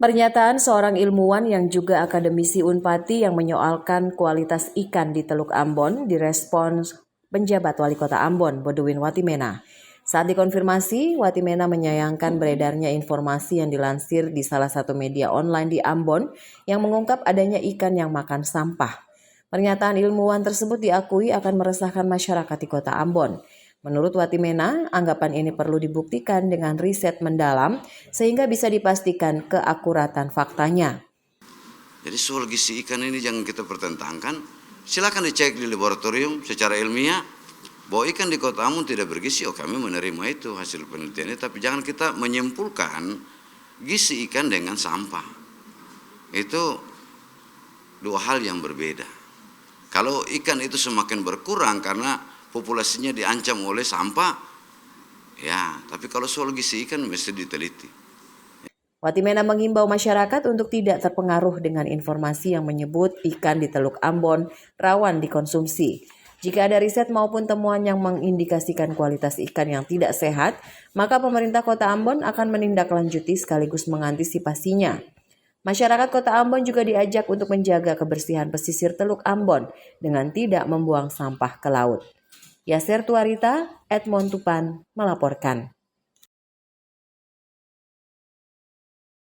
Pernyataan seorang ilmuwan yang juga akademisi Unpati yang menyoalkan kualitas ikan di Teluk Ambon direspons penjabat Wali Kota Ambon, Boudewijn Watimena. Saat dikonfirmasi, Watimena menyayangkan beredarnya informasi yang dilansir di salah satu media online di Ambon yang mengungkap adanya ikan yang makan sampah. Pernyataan ilmuwan tersebut diakui akan meresahkan masyarakat di Kota Ambon. Menurut Watimena, anggapan ini perlu dibuktikan dengan riset mendalam sehingga bisa dipastikan keakuratan faktanya. Jadi soal gizi ikan ini jangan kita pertentangkan. Silakan dicek di laboratorium secara ilmiah bahwa ikan di Kota Ambon tidak bergizi. Kami menerima itu hasil penelitiannya, tapi jangan kita menyimpulkan gizi ikan dengan sampah. Itu dua hal yang berbeda. Kalau ikan itu semakin berkurang karena populasinya diancam oleh sampah, ya, tapi kalau soal gizi ikan mesti diteliti. Watimena mengimbau masyarakat untuk tidak terpengaruh dengan informasi yang menyebut ikan di Teluk Ambon rawan dikonsumsi. Jika ada riset maupun temuan yang mengindikasikan kualitas ikan yang tidak sehat, maka pemerintah Kota Ambon akan menindaklanjuti sekaligus mengantisipasinya. Masyarakat Kota Ambon juga diajak untuk menjaga kebersihan pesisir Teluk Ambon dengan tidak membuang sampah ke laut. Yaser Tuarita, Edmond Tupan melaporkan.